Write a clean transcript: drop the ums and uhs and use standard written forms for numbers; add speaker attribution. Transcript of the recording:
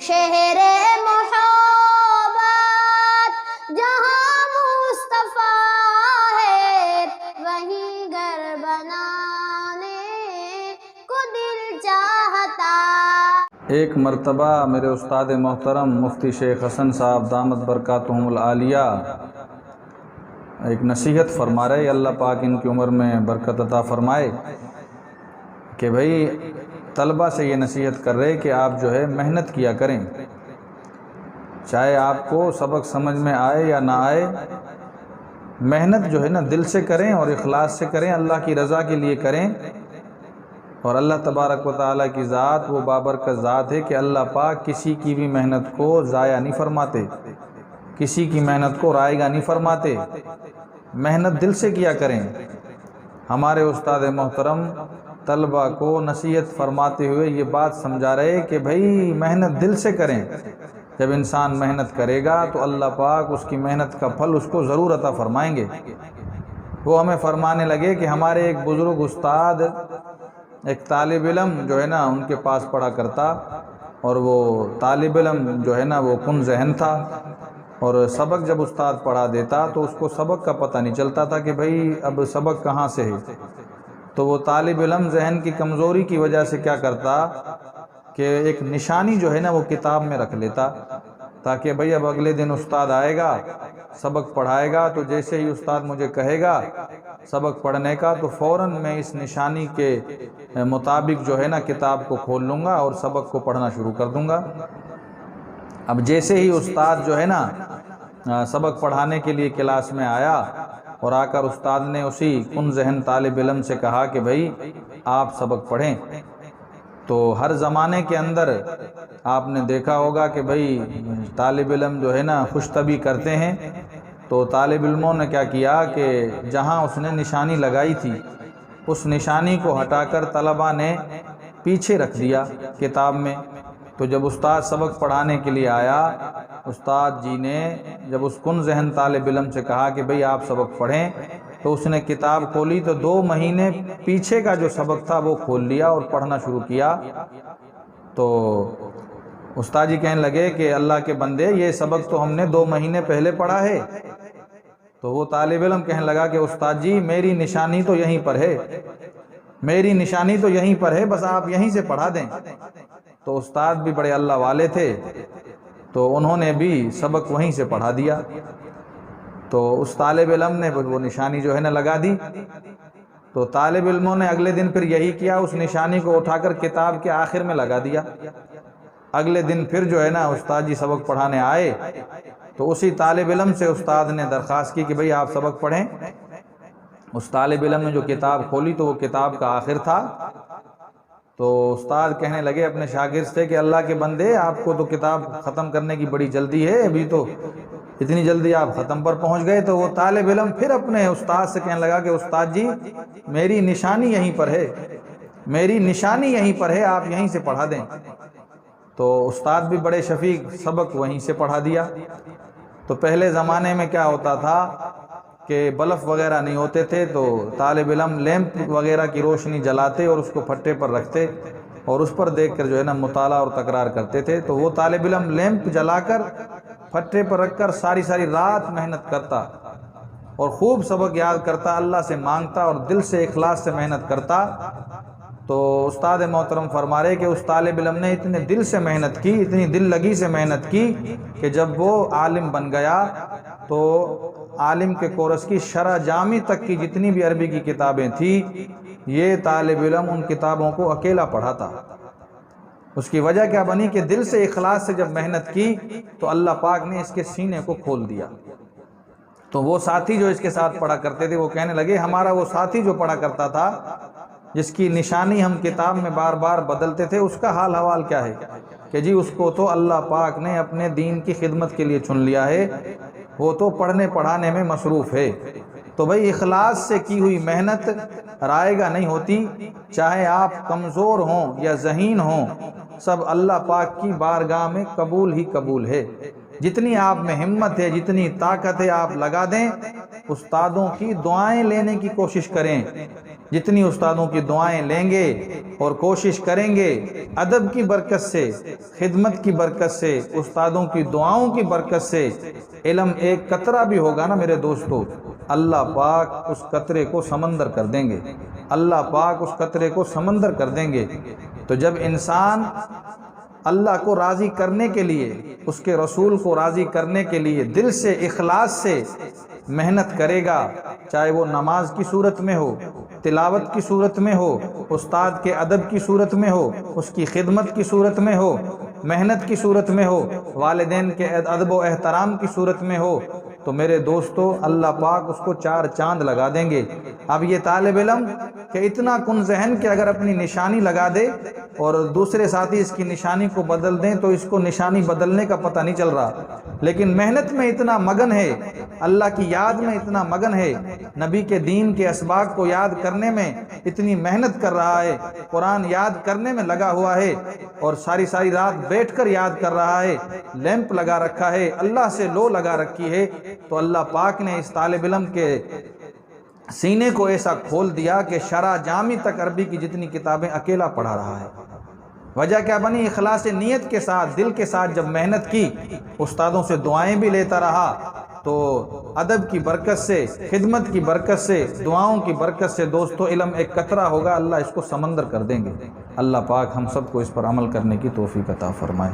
Speaker 1: شہر محبت جہاں مصطفیٰ ہے، وہیں گھر بنانے کو دل چاہتا۔
Speaker 2: ایک مرتبہ میرے استاد محترم مفتی شیخ حسن صاحب دامت برکاتہم العالیہ ایک نصیحت فرما رہے، اللہ پاک ان کی عمر میں برکت عطا فرمائے، کہ بھئی طلبہ سے یہ نصیحت کر رہے کہ آپ جو ہے محنت کیا کریں، چاہے آپ کو سبق سمجھ میں آئے یا نہ آئے، محنت جو ہے نا دل سے کریں اور اخلاص سے کریں، اللہ کی رضا کے لیے کریں۔ اور اللہ تبارک و تعالیٰ کی ذات وہ بابرکت ذات ہے کہ اللہ پاک کسی کی بھی محنت کو ضائع نہیں فرماتے، کسی کی محنت کو رائے گا نہیں فرماتے۔ محنت دل سے کیا کریں۔ ہمارے استاد محترم طلبہ کو نصیحت فرماتے ہوئے یہ بات سمجھا رہے کہ بھئی محنت دل سے کریں۔ جب انسان محنت کرے گا تو اللہ پاک اس کی محنت کا پھل اس کو ضرور عطا فرمائیں گے۔ وہ ہمیں فرمانے لگے کہ ہمارے ایک بزرگ استاد ایک طالب علم جو ہے نا ان کے پاس پڑھا کرتا، اور وہ طالب علم جو ہے نا وہ کن ذہن تھا، اور سبق جب استاد پڑھا دیتا تو اس کو سبق کا پتہ نہیں چلتا تھا کہ بھئی اب سبق کہاں سے ہے۔ تو وہ طالب علم ذہن کی کمزوری کی وجہ سے کیا کرتا کہ ایک نشانی جو ہے نا وہ کتاب میں رکھ لیتا، تاکہ بھئی اب اگلے دن استاد آئے گا سبق پڑھائے گا تو جیسے ہی استاد مجھے کہے گا سبق پڑھنے کا تو فوراً میں اس نشانی کے مطابق جو ہے نا کتاب کو کھول لوں گا اور سبق کو پڑھنا شروع کر دوں گا۔ اب جیسے ہی استاد جو ہے نا سبق پڑھانے کے لیے کلاس میں آیا اور آ کر استاد نے اسی کن ذہن طالب علم سے کہا کہ بھئی آپ سبق پڑھیں، تو ہر زمانے کے اندر آپ نے دیکھا ہوگا کہ بھئی طالب علم جو ہے نا خوش طبعی کرتے ہیں، تو طالب علموں نے کیا کیا کہ جہاں اس نے نشانی لگائی تھی اس نشانی کو ہٹا کر طلبہ نے پیچھے رکھ دیا کتاب میں۔ تو جب استاد سبق پڑھانے کے لیے آیا، استاد جی نے جب اس کن ذہن طالب علم سے کہا کہ بھئی آپ سبق پڑھیں، تو اس نے کتاب کھولی تو 2 مہینے پیچھے کا جو سبق تھا وہ کھول لیا اور پڑھنا شروع کیا۔ تو استاد جی کہنے لگے کہ اللہ کے بندے یہ سبق تو ہم نے 2 مہینے پہلے پڑھا ہے۔ تو وہ طالب علم کہنے لگا کہ استاد جی میری نشانی تو یہیں پر ہے، میری نشانی تو یہیں پر ہے، بس آپ یہیں سے پڑھا دیں۔ تو استاد بھی بڑے اللہ والے تھے، تو انہوں نے بھی سبق وہیں سے پڑھا دیا۔ تو اس طالب علم نے وہ نشانی جو ہے نا لگا دی، تو طالب علموں نے اگلے دن پھر یہی کیا، اس نشانی کو اٹھا کر کتاب کے آخر میں لگا دیا۔ اگلے دن پھر جو ہے نا استاد جی سبق پڑھانے آئے تو اسی طالب علم سے استاد نے درخواست کی کہ بھئی آپ سبق پڑھیں۔ اس طالب علم نے جو کتاب کھولی تو وہ کتاب کا آخر تھا۔ تو استاد کہنے لگے اپنے شاگرد سے کہ اللہ کے بندے آپ کو تو کتاب ختم کرنے کی بڑی جلدی ہے، ابھی تو اتنی جلدی آپ ختم پر پہنچ گئے۔ تو وہ طالب علم پھر اپنے استاد سے کہنے لگا کہ استاد جی میری نشانی یہیں پر ہے، میری نشانی یہیں پر ہے، آپ یہیں سے پڑھا دیں۔ تو استاد بھی بڑے شفیق سبق وہیں سے پڑھا دیا۔ تو پہلے زمانے میں کیا ہوتا تھا کہ بلف وغیرہ نہیں ہوتے تھے، تو طالب علم لیمپ وغیرہ کی روشنی جلاتے اور اس کو پھٹے پر رکھتے اور اس پر دیکھ کر جو ہے نا مطالعہ اور تکرار کرتے تھے۔ تو وہ طالب علم لیمپ جلا کر پھٹے پر رکھ کر ساری رات محنت کرتا اور خوب سبق یاد کرتا، اللہ سے مانگتا اور دل سے اخلاص سے محنت کرتا۔ تو استاد محترم فرما رہے کہ اس طالب علم نے اتنے دل سے محنت کی، اتنی دل لگی سے محنت کی کہ جب وہ عالم بن گیا تو عالم کے کورس کی شرح جامی تک کی جتنی بھی عربی کی کتابیں تھیں، یہ طالب علم ان کتابوں کو اکیلا پڑھاتا۔ اس کی وجہ کیا بنی کہ دل سے اخلاص سے جب محنت کی تو اللہ پاک نے اس کے سینے کو کھول دیا۔ تو وہ ساتھی جو اس کے ساتھ پڑھا کرتے تھے وہ کہنے لگے ہمارا وہ ساتھی جو پڑھا کرتا تھا جس کی نشانی ہم کتاب میں بار بار بدلتے تھے، اس کا حال حوال کیا ہے؟ کہ جی اس کو تو اللہ پاک نے اپنے دین کی خدمت کے لیے چن لیا ہے، وہ تو پڑھنے پڑھانے میں مصروف ہے۔ تو بھئی اخلاص سے کی ہوئی محنت رائے گا نہیں ہوتی، چاہے آپ کمزور ہوں یا ذہین ہوں، سب اللہ پاک کی بارگاہ میں قبول ہی قبول ہے۔ جتنی آپ میں ہمت ہے، جتنی طاقت ہے آپ لگا دیں، استادوں کی دعائیں لینے کی کوشش کریں، جتنی استادوں کی دعائیں لیں گے اور کوشش کریں گے، ادب کی برکت سے، خدمت کی برکت سے، استادوں کی دعاؤں کی برکت سے علم ایک قطرہ بھی ہوگا نا میرے دوستو، اللہ پاک اس قطرے کو سمندر کر دیں گے، اللہ پاک اس قطرے کو سمندر کر دیں گے۔ تو جب انسان اللہ کو راضی کرنے کے لیے، اس کے رسول کو راضی کرنے کے لیے دل سے اخلاص سے محنت کرے گا، چاہے وہ نماز کی صورت میں ہو، تلاوت کی صورت میں ہو، استاد کے ادب کی صورت میں ہو، اس کی خدمت کی صورت میں ہو، محنت کی صورت میں ہو، والدین کے ادب و احترام کی صورت میں ہو، تو میرے دوستو اللہ پاک اس کو 4 چاند لگا دیں گے۔ اب یہ طالب علم کہ اتنا کن ذہن کہ اگر اپنی نشانی لگا دے اور دوسرے ساتھی اس کی نشانی کو بدل دیں تو اس کو نشانی بدلنے کا پتہ نہیں چل رہا، لیکن محنت میں اتنا مگن ہے، اللہ کی یاد میں اتنا مگن ہے، نبی کے دین کے اسباق کو یاد کرنے میں اتنی محنت کر رہا ہے، قرآن یاد کرنے میں لگا ہوا ہے اور ساری رات بیٹھ کر یاد کر رہا ہے، لیمپ لگا رکھا ہے، اللہ سے لو لگا رکھی ہے، تو اللہ پاک نے اس طالب علم کے سینے کو ایسا کھول دیا کہ شرح جامی تک عربی کی جتنی کتابیں اکیلا پڑھا رہا ہے۔ وجہ کیا بنی؟ اخلاص نیت کے ساتھ، دل کے ساتھ جب محنت کی، استادوں سے دعائیں بھی لیتا رہا، تو ادب کی برکت سے، خدمت کی برکت سے، دعاؤں کی برکت سے دوستو علم ایک قطرہ ہوگا، اللہ اس کو سمندر کر دیں گے۔ اللہ پاک ہم سب کو اس پر عمل کرنے کی توفیق عطا فرمائے۔